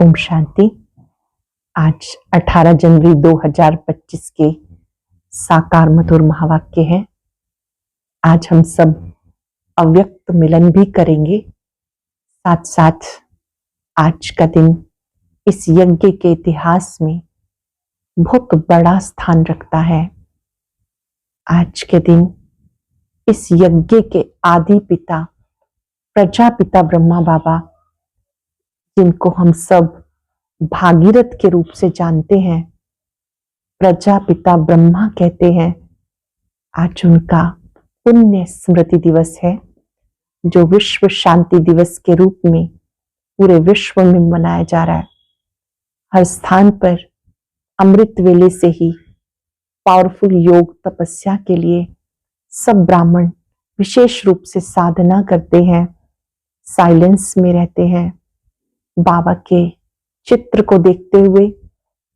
ओम शांति। आज 18 जनवरी 2025 के साकार मधुर महावाक्य है। आज हम सब अव्यक्त मिलन भी करेंगे। साथ साथ आज का दिन इस यज्ञ के इतिहास में बहुत बड़ा स्थान रखता है। आज के दिन इस यज्ञ के आदि पिता प्रजापिता ब्रह्मा बाबा, जिनको हम सब भागीरथ के रूप से जानते हैं, प्रजापिता ब्रह्मा कहते हैं, आज उनका पुण्य स्मृति दिवस है, जो विश्व शांति दिवस के रूप में पूरे विश्व में मनाया जा रहा है। हर स्थान पर अमृत वेले से ही पावरफुल योग तपस्या के लिए सब ब्राह्मण विशेष रूप से साधना करते हैं, साइलेंस में रहते हैं, बाबा के चित्र को देखते हुए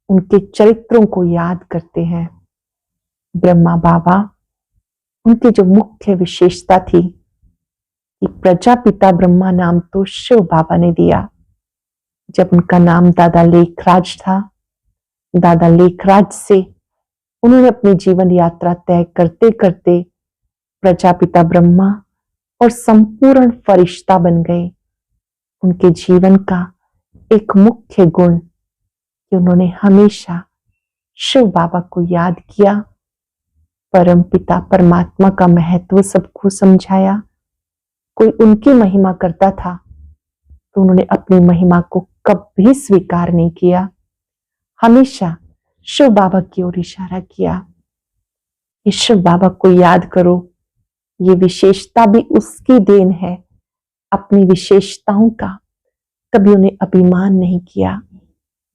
उनके चरित्रों को याद करते हैं। ब्रह्मा बाबा, उनकी जो मुख्य विशेषता थी कि प्रजापिता ब्रह्मा नाम तो शिव बाबा ने दिया। जब उनका नाम दादा लेखराज था, दादा लेखराज से उन्होंने अपनी जीवन यात्रा तय करते करते प्रजापिता ब्रह्मा और संपूर्ण फरिश्ता बन गए। उनके जीवन का एक मुख्य गुण कि उन्होंने हमेशा शिव बाबा को याद किया, परम पिता परमात्मा का महत्व सबको समझाया। कोई उनकी महिमा करता था तो उन्होंने अपनी महिमा को कभी स्वीकार नहीं किया, हमेशा शिव बाबा की ओर इशारा किया। इस शिव बाबा को याद करो, ये विशेषता भी उसकी देन है। अपनी विशेषताओं का कभी उन्हें अभिमान नहीं किया,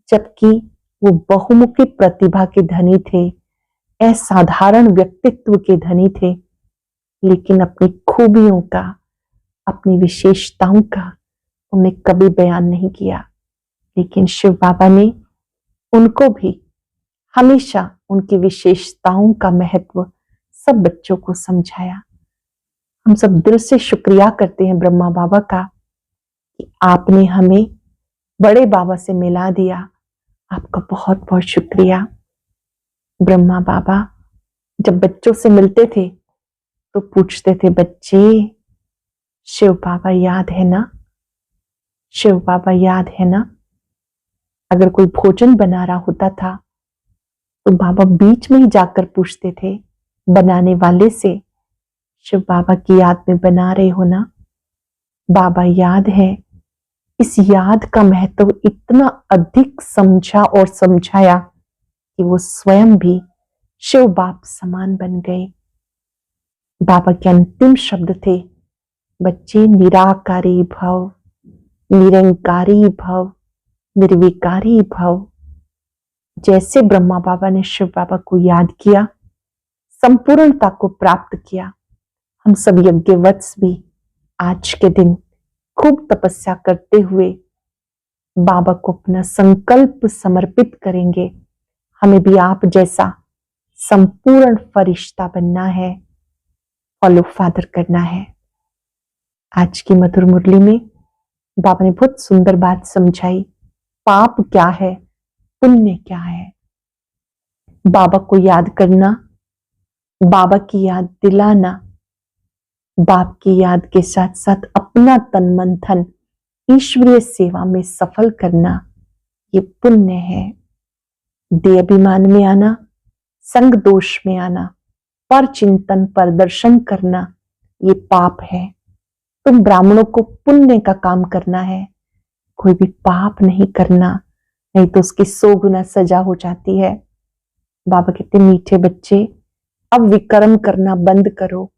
जबकि वो बहुमुखी प्रतिभा के धनी थे, असाधारण व्यक्तित्व के धनी थे, लेकिन अपनी खूबियों का, अपनी विशेषताओं का उन्हें कभी बयान नहीं किया। लेकिन शिव बाबा ने उनको भी हमेशा उनकी विशेषताओं का महत्व सब बच्चों को समझाया। हम सब दिल से शुक्रिया करते हैं ब्रह्मा बाबा का कि आपने हमें बड़े बाबा से मिला दिया। आपका बहुत बहुत शुक्रिया। ब्रह्मा बाबा जब बच्चों से मिलते थे तो पूछते थे, बच्चे शिव बाबा याद है ना? शिव बाबा याद है ना? अगर कोई भोजन बना रहा होता था तो बाबा बीच में ही जाकर पूछते थे बनाने वाले से, शिव बाबा की याद में बना रहे हो ना? बाबा याद है। इस याद का महत्व इतना अधिक समझा और समझाया कि वो स्वयं भी शिव बाप समान बन गए। बाबा के अंतिम शब्द थे, बच्चे निराकारी भव, निरंकारी भव, निर्विकारी भव। जैसे ब्रह्मा बाबा ने शिव बाबा को याद किया, संपूर्णता को प्राप्त किया, हम सब यज्ञवत्स भी आज के दिन खूब तपस्या करते हुए बाबा को अपना संकल्प समर्पित करेंगे। हमें भी आप जैसा संपूर्ण फरिश्ता बनना है, फॉलो फादर करना है। आज की मधुर मुरली में बाबा ने बहुत सुंदर बात समझाई, पाप क्या है, पुण्य क्या है। बाबा को याद करना, बाबा की याद दिलाना, बाप की याद के साथ साथ अपना तन मन धन ईश्वरीय सेवा में सफल करना, ये पुण्य है। देह अभिमान में आना, संग दोष में आना, पर चिंतन पर दर्शन करना, ये पाप है। तुम ब्राह्मणों को पुण्य का काम करना है, कोई भी पाप नहीं करना, नहीं तो उसकी 100 गुना सजा हो जाती है। बाबा कहते, मीठे बच्चे अब विकर्म करना बंद करो,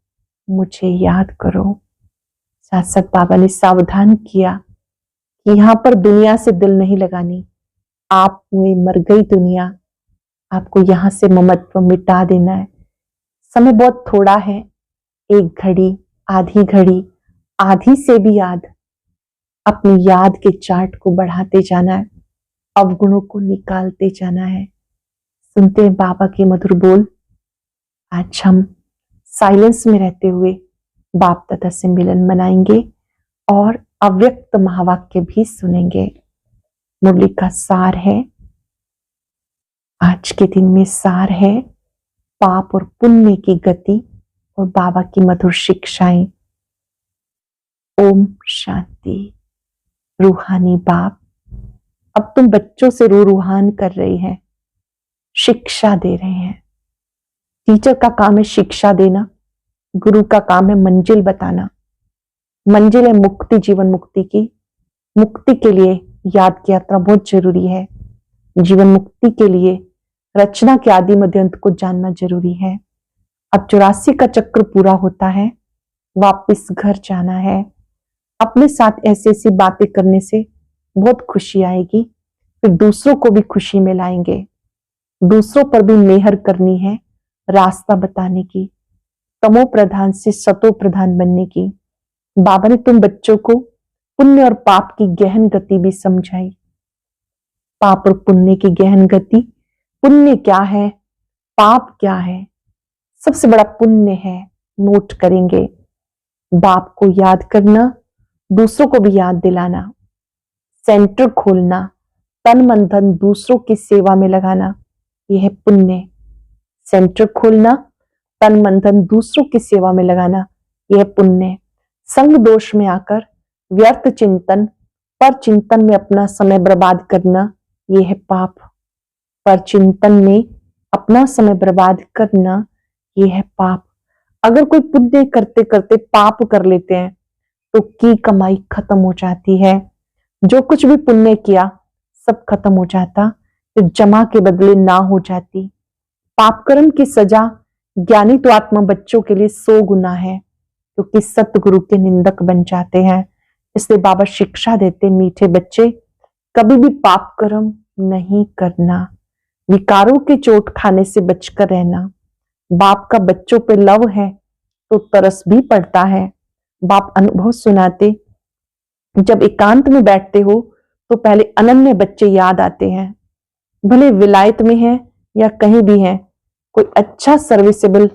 मुझे याद करो। साथ साथ बाबा ने सावधान किया कि यहां पर दुनिया से दिल नहीं लगानी। आप हुए मर गई दुनिया, आपको यहां से ममत्व मिटा देना है। समय बहुत थोड़ा है, 1 घड़ी, आधी घड़ी, आधी से भी याद, अपनी याद के चार्ट को बढ़ाते जाना है, अवगुणों को निकालते जाना है। सुनते हैं बाबा के मधुर बोल। आज हम साइलेंस में रहते हुए बाप दादा से मिलन मनाएंगे और अव्यक्त महावाक्य भी सुनेंगे। मुरली का सार है, आज के दिन में सार है पाप और पुण्य की गति और बाबा की मधुर शिक्षाएं। ओम शांति। रूहानी बाप, अब तुम बच्चों से रूहान कर रही हैं, शिक्षा दे रहे हैं। टीचर का काम है शिक्षा देना, गुरु का काम है मंजिल बताना। मंजिल है मुक्ति, जीवन मुक्ति की। मुक्ति के लिए याद की यात्रा बहुत जरूरी है। जीवन मुक्ति के लिए रचना के आदि मध्य अंत को जानना जरूरी है। अब 84 का चक्र पूरा होता है, वापस घर जाना है। अपने साथ ऐसी ऐसी बातें करने से बहुत खुशी आएगी, फिर दूसरों को भी खुशी में लाएंगे। दूसरों पर भी मेहर करनी है, रास्ता बताने की, तमो प्रधान से सतो प्रधान बनने की। बाबा ने तुम बच्चों को पुण्य और पाप की गहन गति भी समझाई। पाप और पुण्य की गहन गति। पुण्य क्या है, पाप क्या है? सबसे बड़ा पुण्य है, नोट करेंगे, बाप को याद करना, दूसरों को भी याद दिलाना, सेंटर खोलना, तन मन धन दूसरों की सेवा में लगाना, यह है पुण्य। सेंटर खोलना, तन मन धन दूसरों की सेवा में लगाना, यह पुण्य। संग दोष में आकर व्यर्थ चिंतन, पर चिंतन में अपना समय बर्बाद करना, यह है पाप। पर चिंतन में अपना समय बर्बाद करना, यह है पाप। अगर कोई पुण्य करते करते पाप कर लेते हैं तो की कमाई खत्म हो जाती है। जो कुछ भी पुण्य किया सब खत्म हो जाता, फिर जमा के बदले ना हो जाती। पाप कर्म की सजा ज्ञानी तो आत्मा बच्चों के लिए 100 गुना है, क्योंकि सतगुरु के निंदक बन जाते हैं। इसलिए बाबा शिक्षा देते, मीठे बच्चे कभी भी पाप कर्म नहीं करना, विकारों के चोट खाने से बचकर रहना। बाप का बच्चों पे लव है तो तरस भी पड़ता है। बाप अनुभव सुनाते, जब एकांत में बैठते हो तो पहले अनन्य बच्चे याद आते हैं। भले विलायत में है या कहीं भी है, कोई अच्छा सर्विसेबल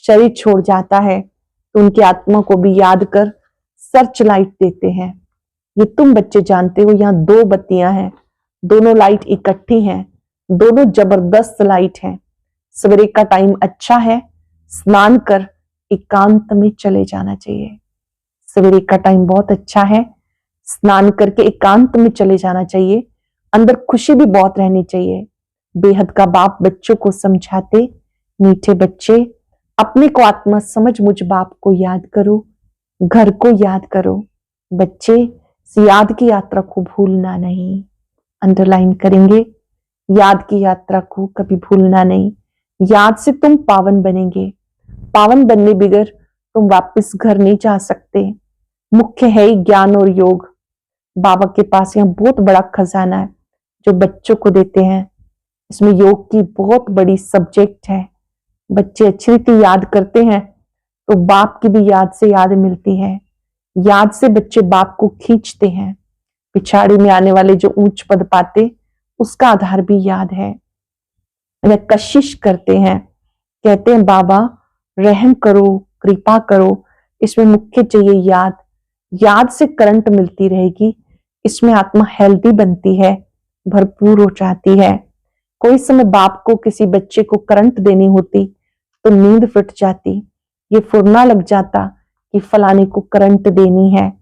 शरीर छोड़ जाता है तो उनकी आत्मा को भी याद कर सर्च लाइट देते हैं। ये तुम बच्चे जानते हो, यहाँ 2 बत्तियां हैं, दोनों लाइट इकट्ठी हैं, दोनों जबरदस्त लाइट हैं। सवेरे का टाइम अच्छा है, स्नान कर एकांत में चले जाना चाहिए। सवेरे का टाइम बहुत अच्छा है, स्नान करके एकांत में चले जाना चाहिए। अंदर खुशी भी बहुत रहनी चाहिए। बेहद का बाप बच्चों को समझाते, मीठे बच्चे अपने को आत्मा समझ मुझ बाप को याद करो, घर को याद करो। बच्चे याद की यात्रा को भूलना नहीं। अंडरलाइन करेंगे, याद की यात्रा को कभी भूलना नहीं। याद से तुम पावन बनेंगे। पावन बनने बगैर तुम वापस घर नहीं जा सकते। मुख्य है ही ज्ञान और योग। बाबा के पास यहाँ बहुत बड़ा खजाना है जो बच्चों को देते हैं। इसमें योग की बहुत बड़ी सब्जेक्ट है। बच्चे अच्छी रीति याद करते हैं तो बाप की भी याद से याद मिलती है। याद से बच्चे बाप को खींचते हैं। पिछाड़ी में आने वाले जो ऊंच पद पाते, उसका आधार भी याद है। वे कशिश करते हैं, कहते हैं बाबा रहम करो, कृपा करो। इसमें मुख्य चाहिए याद। याद से करंट मिलती रहेगी, इसमें आत्मा हेल्दी बनती है, भरपूर हो जाती है। कोई समय बाप को किसी बच्चे को करंट देनी होती तो नींद फिट जाती, ये फुरना लग जाता कि फलाने को करंट देनी है।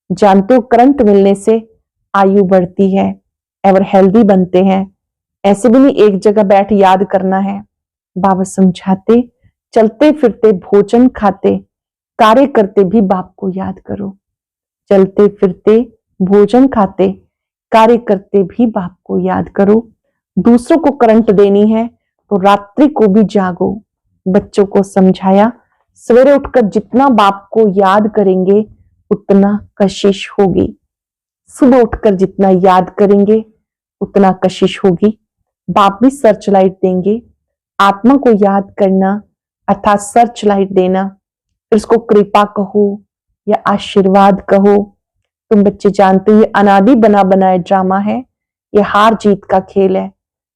जानते हो करंट मिलने से आयु बढ़ती है, एवर हेल्दी बनते हैं। ऐसे भी नहीं एक जगह बैठ याद करना है। बाबा समझाते, चलते फिरते भोजन खाते कार्य करते भी बाप को याद करो। चलते फिरते भोजन खाते कार्य करते भी बाप को याद करो। दूसरों को करंट देनी है तो रात्रि को भी जागो। बच्चों को समझाया, सवेरे उठकर जितना बाप को याद करेंगे उतना कशिश होगी। सुबह उठकर जितना याद करेंगे उतना कशिश होगी। बाप भी सर्च लाइट देंगे। आत्मा को याद करना अर्थात सर्च लाइट देना, फिर उसको कृपा कहो या आशीर्वाद कहो। तुम बच्चे जानते हो ये अनादि बना बनाया ड्रामा है, ये हार जीत का खेल है।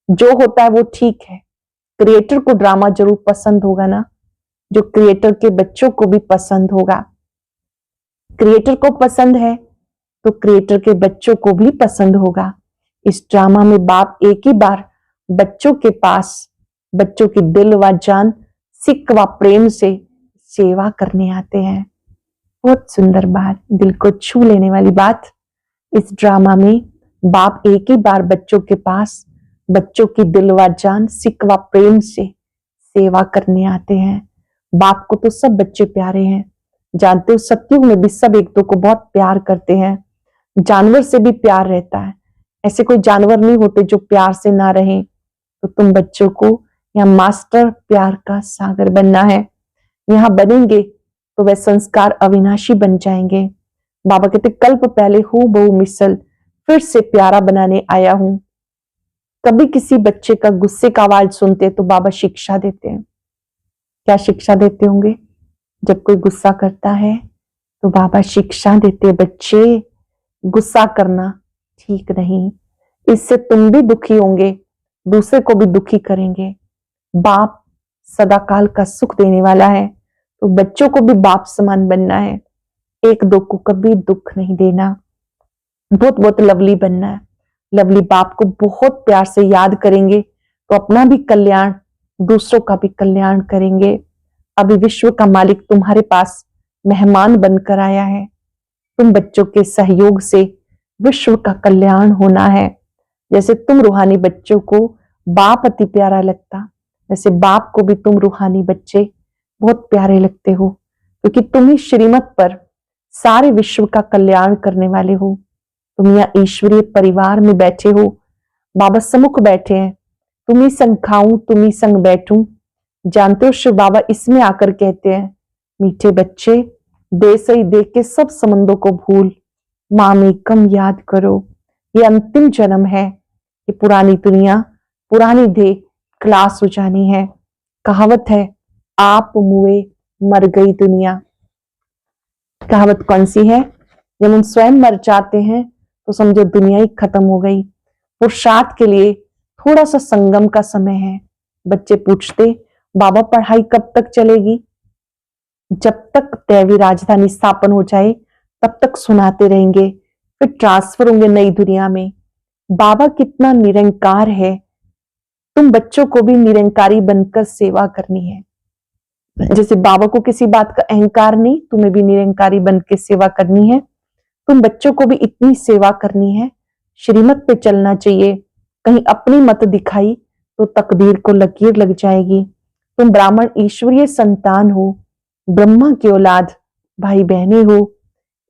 जो होता है वो ठीक है। क्रिएटर को ड्रामा जरूर पसंद होगा ना, जो क्रिएटर के बच्चों को भी पसंद होगा। क्रिएटर को पसंद है तो क्रिएटर के बच्चों को भी पसंद होगा। इस ड्रामा में बाप एक ही बार बच्चों के पास बच्चों की दिल व जान सिक व प्रेम से सेवा करने आते हैं। बहुत सुंदर बात, दिल को छू लेने वाली बात। इस ड्रामा में बाप एक ही बार बच्चों के पास बच्चों की दिल व जान सिक व प्रेम से सेवा करने आते हैं। बाप को तो सब बच्चे प्यारे हैं, जानते हो सत्युग में भी सब एक दो को बहुत प्यार करते हैं, जानवर से भी प्यार रहता है। ऐसे कोई जानवर नहीं होते जो प्यार से ना रहे। तो तुम बच्चों को यहाँ मास्टर प्यार का सागर बनना है। यहाँ बनेंगे तो वह संस्कार अविनाशी बन जाएंगे। बाबा कहते कल्प पहले हूं बहु मिसल फिर से प्यारा बनाने आया हूं। कभी किसी बच्चे का गुस्से का आवाज सुनते तो बाबा शिक्षा देते हैं। क्या शिक्षा देते होंगे? जब कोई गुस्सा करता है तो बाबा शिक्षा देते, बच्चे गुस्सा करना ठीक नहीं, इससे तुम भी दुखी होंगे, दूसरे को भी दुखी करेंगे। बाप सदाकाल का सुख देने वाला है, तो बच्चों को भी बाप समान बनना है। एक दो को कभी दुख नहीं देना, बहुत बहुत लवली बनना है। लवली बाप को बहुत प्यार से याद करेंगे तो अपना भी कल्याण, दूसरों का भी कल्याण करेंगे। अभी विश्व का मालिक तुम्हारे पास मेहमान बनकर आया है। तुम बच्चों के सहयोग से विश्व का कल्याण होना है। जैसे तुम रूहानी बच्चों को बाप अति प्यारा लगता, वैसे बाप को भी तुम रूहानी बच्चे बहुत प्यारे लगते हो, क्योंकि तुम ही श्रीमत पर सारे विश्व का कल्याण करने वाले हो। तुम यहाँ ईश्वरीय परिवार में बैठे हो, बाबा सम्मुख बैठे हैं। तुम ही संग खाऊं, तुम ही संग बैठूं। जानते हो शिव बाबा इसमें आकर कहते हैं, मीठे बच्चे दे सही देख के सब संबंधों को भूल, माम एकम याद करो। ये अंतिम जन्म है, ये पुरानी दुनिया पुरानी देह क्लास हो जानी है। कहावत है, आप मुए मर गई दुनिया। कहावत कौन सी है? जब हम स्वयं मर जाते हैं तो समझो दुनिया ही खत्म हो गई। पुरुषार्थ के लिए थोड़ा सा संगम का समय है। बच्चे पूछते, बाबा पढ़ाई कब तक चलेगी? जब तक दैवी राजधानी स्थापन हो जाए तब तक सुनाते रहेंगे, फिर ट्रांसफर होंगे नई दुनिया में। बाबा कितना निरंकार है, तुम बच्चों को भी निरंकारी बनकर सेवा करनी है। जैसे बाबा को किसी बात का अहंकार नहीं, तुम्हें भी निरंकारी बन के सेवा करनी है। तुम बच्चों को भी इतनी सेवा करनी है, श्रीमत पे चलना चाहिए। कहीं अपनी मत दिखाई तो तकदीर को लकीर लग जाएगी। तुम ब्राह्मण ईश्वरीय संतान हो, ब्रह्मा की औलाद, भाई बहने हो,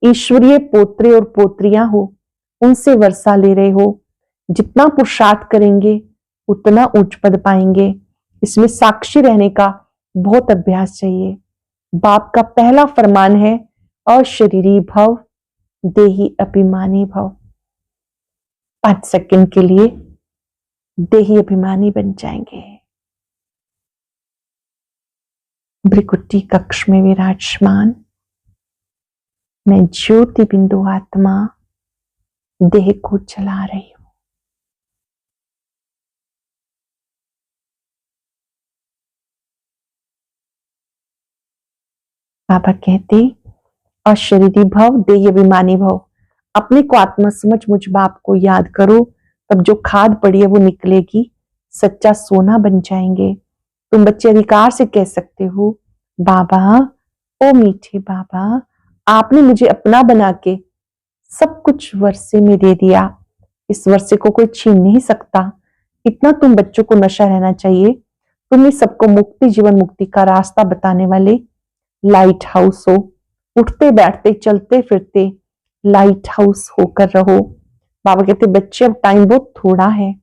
ईश्वरीय पोत्रे और पोत्रियां हो, उनसे वर्षा ले रहे हो। जितना पुरुषार्थ करेंगे उतना उच्च पद पाएंगे। इसमें साक्षी रहने का बहुत अभ्यास चाहिए। बाप का पहला फरमान है, अशरीरी भव देही अभिमानी भव। 5 सेकंड के लिए देही अभिमानी बन जाएंगे। भ्रिकुटी कक्ष में विराजमान मैं ज्योति बिंदु आत्मा देह को चला रही हूं। बाबा कहते, अशरीरी भव देह अभिमानी भव। अपने को आत्मा समझ मुझ बाप को याद करो, तब जो खाद पड़ी है वो निकलेगी, सच्चा सोना बन जाएंगे। तुम बच्चे अधिकार से कह सकते हो, बाबा ओ मीठे बाबा, आपने मुझे अपना बना के सब कुछ वर्षे में दे दिया, इस वर्षे को कोई छीन नहीं सकता। इतना तुम बच्चों को नशा रहना चाहिए। तुम ही सबको मुक्ति, जीवन मुक्ति का रास्ता बताने वाले लाइट हाउस हो। उठते बैठते चलते फिरते लाइट हाउस होकर रहो। बाबा कहते, बच्चे अब टाइम बहुत थोड़ा है,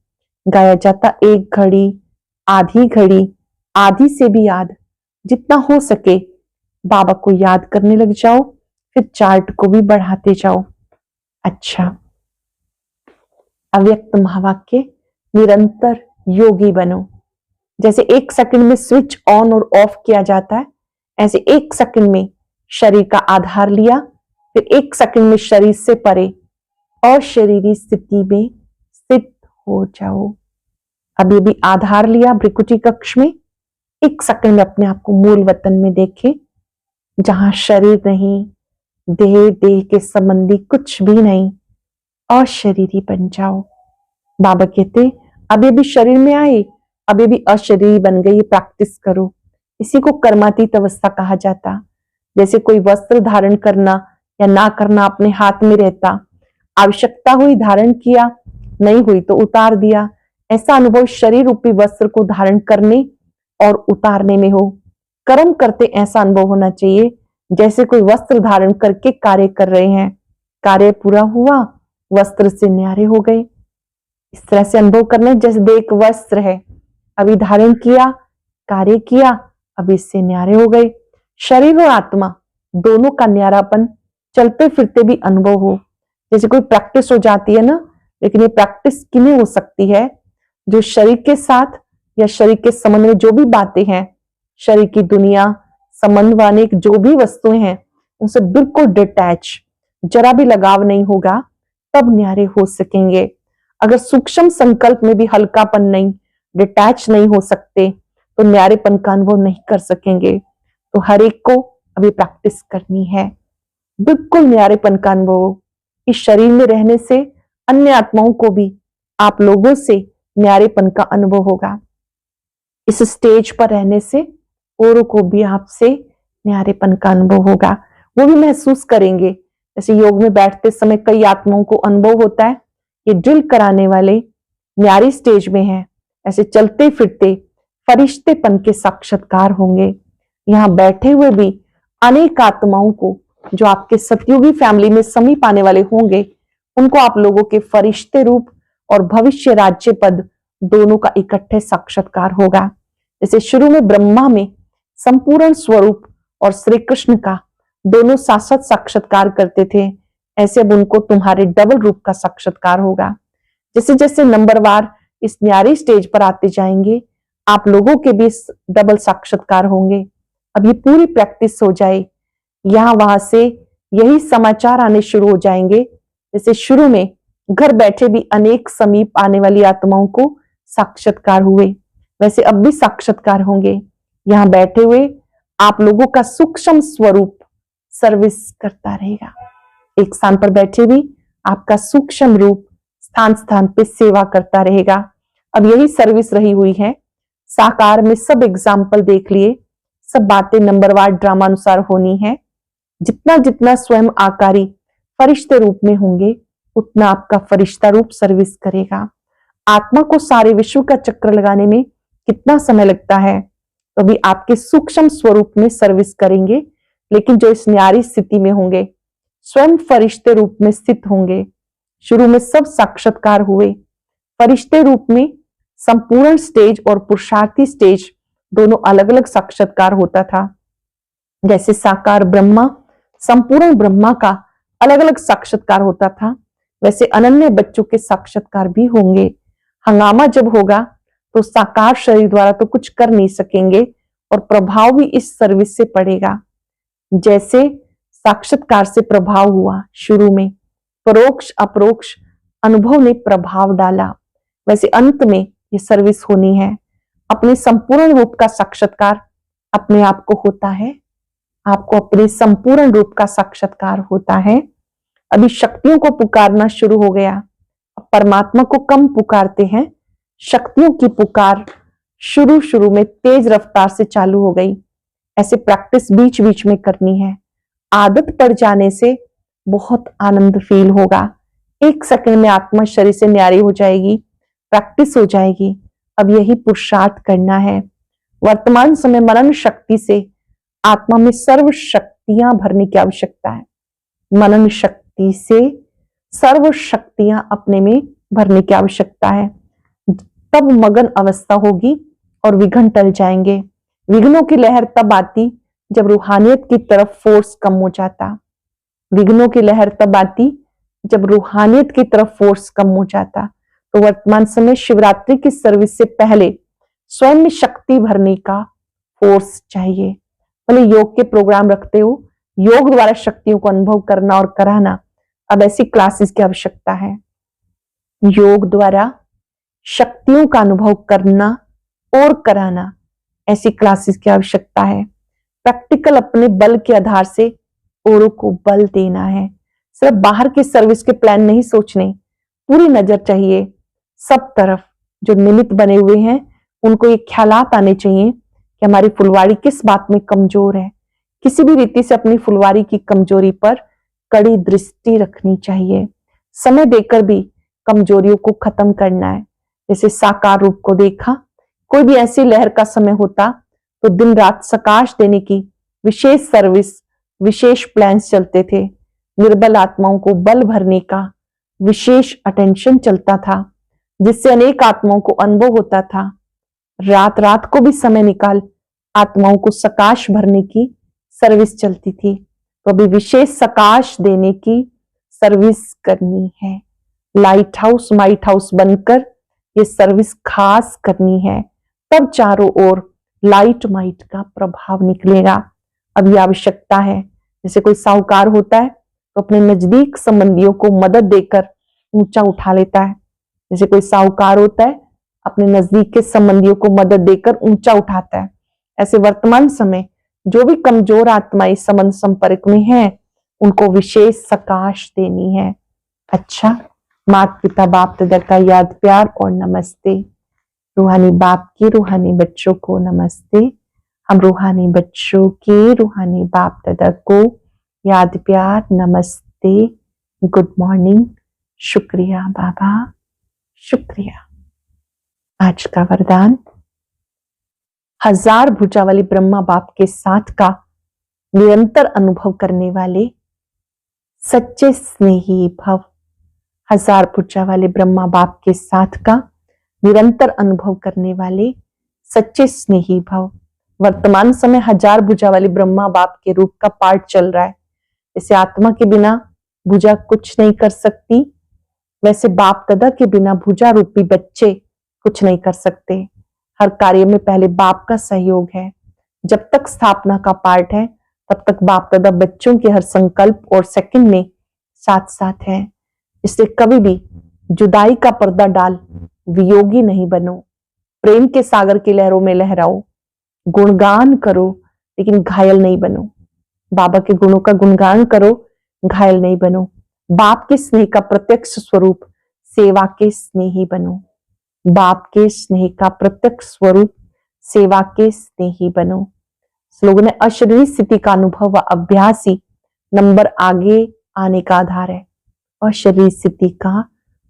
गाया जाता 1 घड़ी, आधी घड़ी, आधी से भी याद, जितना हो सके बाबा को याद करने लग जाओ, फिर चार्ट को भी बढ़ाते जाओ। अच्छा, अव्यक्त महावाक्य, निरंतर योगी बनो। जैसे 1 सेकंड में स्विच ऑन और ऑफ किया जाता है, ऐसे 1 सेकंड में शरीर का आधार लिया, फिर 1 सेकंड में शरीर से परे और शरीरी स्थिति में स्थित हो जाओ। अभी भी आधार लिया भ्रिकुटी कक्ष में, 1 सेकंड में अपने आप को मूल वतन में देखें, जहां शरीर नहीं, देह के संबंधी कुछ भी नहीं, अशरीरी बन जाओ। बाबा कहते अभी अभी शरीर में आए, अभी अभी अशरीरी बन गई, प्रैक्टिस करो। इसी को कर्मातीत अवस्था कहा जाता। जैसे कोई वस्त्र धारण करना या ना करना अपने हाथ में रहता, आवश्यकता हुई धारण किया, नहीं हुई तो उतार दिया। ऐसा अनुभव शरीर रूपी वस्त्र को धारण करने और उतारने में हो। कर्म करते ऐसा अनुभव होना चाहिए जैसे कोई वस्त्र धारण करके कार्य कर रहे हैं, कार्य पूरा हुआ, वस्त्र से न्यारे हो गए। इस तरह से अनुभव करना है जैसे देख वस्त्र है, अभी धारण किया, कार्य किया, अभी इससे न्यारे हो गए। शरीर और आत्मा दोनों का न्यारापन चलते फिरते भी अनुभव हो। जैसे कोई प्रैक्टिस हो जाती है ना, लेकिन ये प्रैक्टिस किन्हें हो सकती है? जो शरीर के साथ या शरीर के संबंध में जो भी बातें हैं, शरीर की दुनिया, संबंध वाले जो भी वस्तुएं हैं, उनसे बिल्कुल डिटैच, जरा भी लगाव नहीं होगा, तब न्यारे हो सकेंगे। अगर सूक्ष्म संकल्प में भी हल्कापन नहीं, डिटैच नहीं हो सकते, तो न्यारेपन का अनुभव नहीं कर सकेंगे। तो हर एक को अभी प्रैक्टिस करनी है, बिल्कुल न्यारेपन का अनुभव। इस शरीर में रहने से अन्य आत्माओं को भी आप लोगों से न्यारेपन का अनुभव होगा। इस स्टेज पर रहने से औरों को भी आपसे न्यारेपन का अनुभव होगा, वो भी महसूस करेंगे। जैसे योग में बैठते समय कई आत्माओं को अनुभव होता है, ये ड्रिल कराने वाले न्यारी स्टेज में हैं, ऐसे चलते फिरते फरिश्तेपन के साक्षात्कार होंगे। यहाँ बैठे हुए भी अनेक आत्माओं को जो आपके सतयुगी फैमिली में समीप आने वाले होंगे, उनको आप लोगों के फरिश्ते रूप और भविष्य राज्य पद दोनों का इकट्ठे साक्षात्कार होगा। जैसे शुरू में ब्रह्मा में संपूर्ण स्वरूप और श्री कृष्ण का दोनों साथ साथ साक्षात्कार करते थे, ऐसे अब उनको तुम्हारे डबल रूप का साक्षात्कार होगा। जैसे जैसे नंबरवार इस न्यारी स्टेज पर आते जाएंगे, आप लोगों के भी डबल साक्षात्कार होंगे। अब ये पूरी प्रैक्टिस हो जाए, यहां वहां से यही समाचार आने शुरू हो जाएंगे। जैसे शुरू में घर बैठे भी अनेक समीप आने वाली आत्माओं को साक्षात्कार हुए, वैसे अब भी साक्षात्कार होंगे। यहां बैठे हुए आप लोगों का सूक्ष्म स्वरूप सर्विस करता रहेगा। एक स्थान पर बैठे भी आपका सूक्ष्म रूप स्थान स्थान पे सेवा करता रहेगा। अब यही सर्विस रही हुई है। साकार में सब एग्जाम्पल देख लिए, सब बातें नंबरवार ड्रामा अनुसार होनी है। जितना जितना स्वयं आकारी फरिश्ते रूप में होंगे, उतना आपका फरिश्ता रूप सर्विस करेगा। आत्मा को सारे विश्व का चक्कर लगाने में कितना समय लगता है, तो अभी आपके सूक्ष्म स्वरूप में सर्विस करेंगे। लेकिन जो इस न्यारी स्थिति में होंगे, स्वयं फरिश्ते रूप में स्थित होंगे। शुरू में सब साक्षात्कार हुए, फरिश्ते रूप में संपूर्ण स्टेज और पुरुषार्थी स्टेज दोनों अलग अलग साक्षात्कार होता था। जैसे साकार ब्रह्मा, संपूर्ण ब्रह्मा का अलग अलग साक्षात्कार होता था, वैसे अनन्य बच्चों के साक्षात्कार भी होंगे। हंगामा जब होगा तो साकार शरीर द्वारा तो कुछ कर नहीं सकेंगे और प्रभाव भी इस सर्विस से पड़ेगा। जैसे साक्षात्कार से प्रभाव हुआ शुरू में, परोक्ष अपरोक्ष अनुभव ने प्रभाव डाला, वैसे अंत में ये सर्विस होनी है। अपने संपूर्ण रूप का साक्षात्कार अपने आप को होता है, आपको अपने संपूर्ण रूप का साक्षात्कार होता है। अभी शक्तियों को पुकारना शुरू हो गया, परमात्मा को कम पुकारते हैं, शक्तियों की पुकार शुरू में तेज रफ्तार से चालू हो गई। ऐसे प्रैक्टिस बीच बीच में करनी है। आदत पड़ जाने से बहुत आनंद फील होगा, एक सेकंड में आत्मा शरीर से न्यारी हो जाएगी, प्रैक्टिस हो जाएगी। अब यही पुरुषार्थ करना है। वर्तमान समय मनन शक्ति से आत्मा में सर्व शक्तियां भरने की आवश्यकता है। मनन शक्ति से सर्व शक्तियां अपने में भरने की आवश्यकता है, तब मगन अवस्था होगी और विघ्न टल जाएंगे। विघ्नों की लहर तब आती जब रूहानियत की तरफ फोर्स कम हो जाता। विघ्नों की लहर तब आती जब रूहानियत की तरफ फोर्स कम हो जाता। तो वर्तमान समय शिवरात्रि की सर्विस से पहले स्वयं में शक्ति भरने का फोर्स चाहिए। भले योग के प्रोग्राम रखते हो, योग द्वारा शक्तियों को अनुभव करना और कराना, अब ऐसी क्लासेस की आवश्यकता है। योग द्वारा शक्तियों का अनुभव करना और कराना, ऐसी क्लासेस की आवश्यकता है। प्रैक्टिकल अपने बल के आधार से औरों को बल देना है। सिर्फ बाहर के सर्विस के प्लान नहीं सोचने, पूरी नजर चाहिए। सब तरफ जो निमित्त बने हुए हैं उनको ये ख्यालात आने चाहिए कि हमारी फुलवारी किस बात में कमजोर है। किसी भी रीति से अपनी फुलवारी की कमजोरी पर कड़ी दृष्टि रखनी चाहिए। समय देकर भी कमजोरियों को खत्म करना है। जैसे साकार रूप को देखा, कोई भी ऐसी लहर का समय होता तो दिन रात सकाश देने की विशेष सर्विस, विशेष प्लान्स चलते थे। निर्बल आत्माओं को बल भरने का विशेष अटेंशन चलता था, जिससे अनेक आत्माओं को अनुभव होता था। रात रात को भी समय निकाल आत्माओं को सकाश भरने की सर्विस चलती थी। तो अभी विशेष सकाश देने की सर्विस करनी है। लाइट हाउस माइट हाउस बनकर ये सर्विस खास करनी है, तब चारों ओर लाइट माइट का प्रभाव निकलेगा। अब ये आवश्यकता है। जैसे कोई साहूकार होता है तो अपने नजदीक संबंधियों को मदद देकर ऊंचा उठा लेता है। जैसे कोई साहूकार होता है अपने नजदीक के संबंधियों को मदद देकर ऊंचा उठाता है। ऐसे वर्तमान समय जो भी कमजोर आत्माएं संबंध संपर्क में हैं उनको विशेष सकाश देनी है। अच्छा, माता पिता बाप दादा का याद प्यार और नमस्ते। रूहानी बाप के रूहानी बच्चों को नमस्ते। हम रूहानी बच्चों के रूहानी बाप दादा को याद प्यार नमस्ते, गुड मॉर्निंग, शुक्रिया बाबा, शुक्रिया। आज का वरदान, हजार भुजा वाली ब्रह्मा बाप के साथ का निरंतर अनुभव करने वाले सच्चे स्नेही भव। हजार भुजा वाले ब्रह्मा बाप के साथ का निरंतर अनुभव करने वाले सच्चे स्नेही भव। वर्तमान समय हजार भुजा वाली ब्रह्मा बाप के रूप का पाठ चल रहा है। जैसे आत्मा के बिना भुजा कुछ नहीं कर सकती, वैसे बाप दादा के बिना भुजा रूपी बच्चे कुछ नहीं कर सकते। हर कार्य में पहले बाप का सहयोग है। जब तक स्थापना का पाठ है तब तक बाप दादा बच्चों के हर संकल्प और सेकंड में साथ साथ है। इसलिए कभी भी जुदाई का पर्दा डाल वियोगी नहीं बनो। प्रेम के सागर की लहरों में लहराओ, गुणगान करो लेकिन घायल नहीं बनो। बाबा के गुणों का गुणगान करो, घायल नहीं बनो। बाप के स्नेह का प्रत्यक्ष स्वरूप सेवा के स्नेही बनो। बाप के स्नेह का प्रत्यक्ष स्वरूप सेवा के स्नेही बनो। लोगों ने अशरीरी स्थिति का अनुभव व अभ्यास ही नंबर आगे आने का आधार है। अशरीरी स्थिति का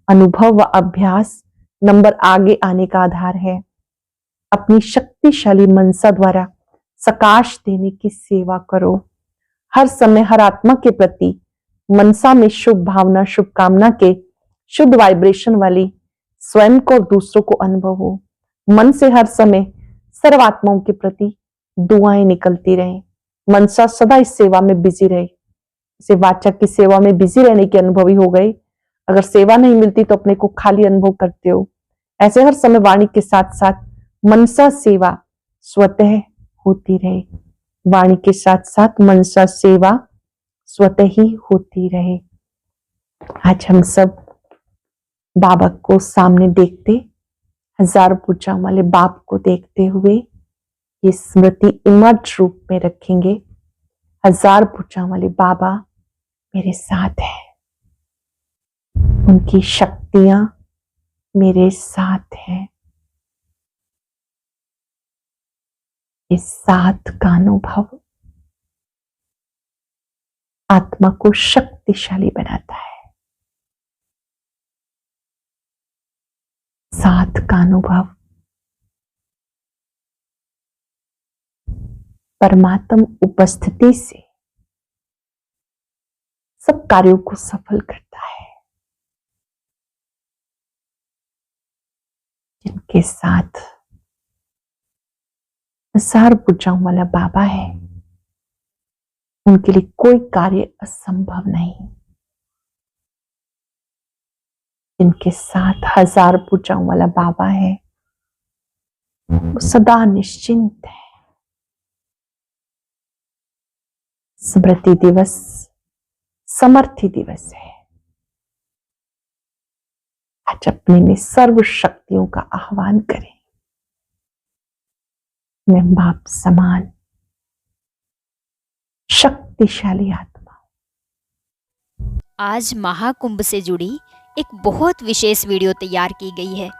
अनुभव व अभ्यास नंबर आगे आने का आधार है। अपनी शक्तिशाली मनसा द्वारा सकाश देने की सेवा करो। हर समय हर आत्मा के प्रति मनसा में शुभ भावना, शुभकामना के शुद्ध वाइब्रेशन वाली स्वयं को और दूसरों को अनुभव हो। मन से हर समय सर्व आत्माओं के प्रति दुआएं निकलती रहें। मनसा सदा इस सेवा में बिजी रहे। इसे वाचक की सेवा में बिजी रहने के अनुभवी हो गए। अगर सेवा नहीं मिलती तो अपने को खाली अनुभव करते हो। ऐसे हर समय वाणी के साथ साथ मनसा सेवा स्वतः होती रहे। वाणी के साथ साथ मनसा सेवा स्वतः ही होती रहे। आज हम सब बाबा को सामने देखते, हजार भुजा वाले बाप को देखते हुए ये स्मृति इमर्ज रूप में रखेंगे। हजार भुजा वाले बाबा मेरे साथ है, उनकी शक्तियां मेरे साथ हैं। इस साथ का अनुभव आत्मा को शक्तिशाली बनाता है। साथ का अनुभव परमात्म उपस्थिति से सब कार्यों को सफल करता है। जिनके साथ हजार भुजाओं वाला बाबा है उनके लिए कोई कार्य असंभव नहीं। जिनके साथ हजार भुजाओं वाला बाबा है वो सदा निश्चिंत है। स्मृति दिवस समर्थी दिवस है। आज अपने में सर्व शक्तियों का आह्वान करें। मैं बाप समान शक्तिशाली आत्मा। आज महाकुंभ से जुड़ी एक बहुत विशेष वीडियो तैयार की गई है।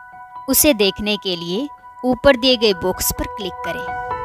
उसे देखने के लिए ऊपर दिए गए बॉक्स पर क्लिक करें।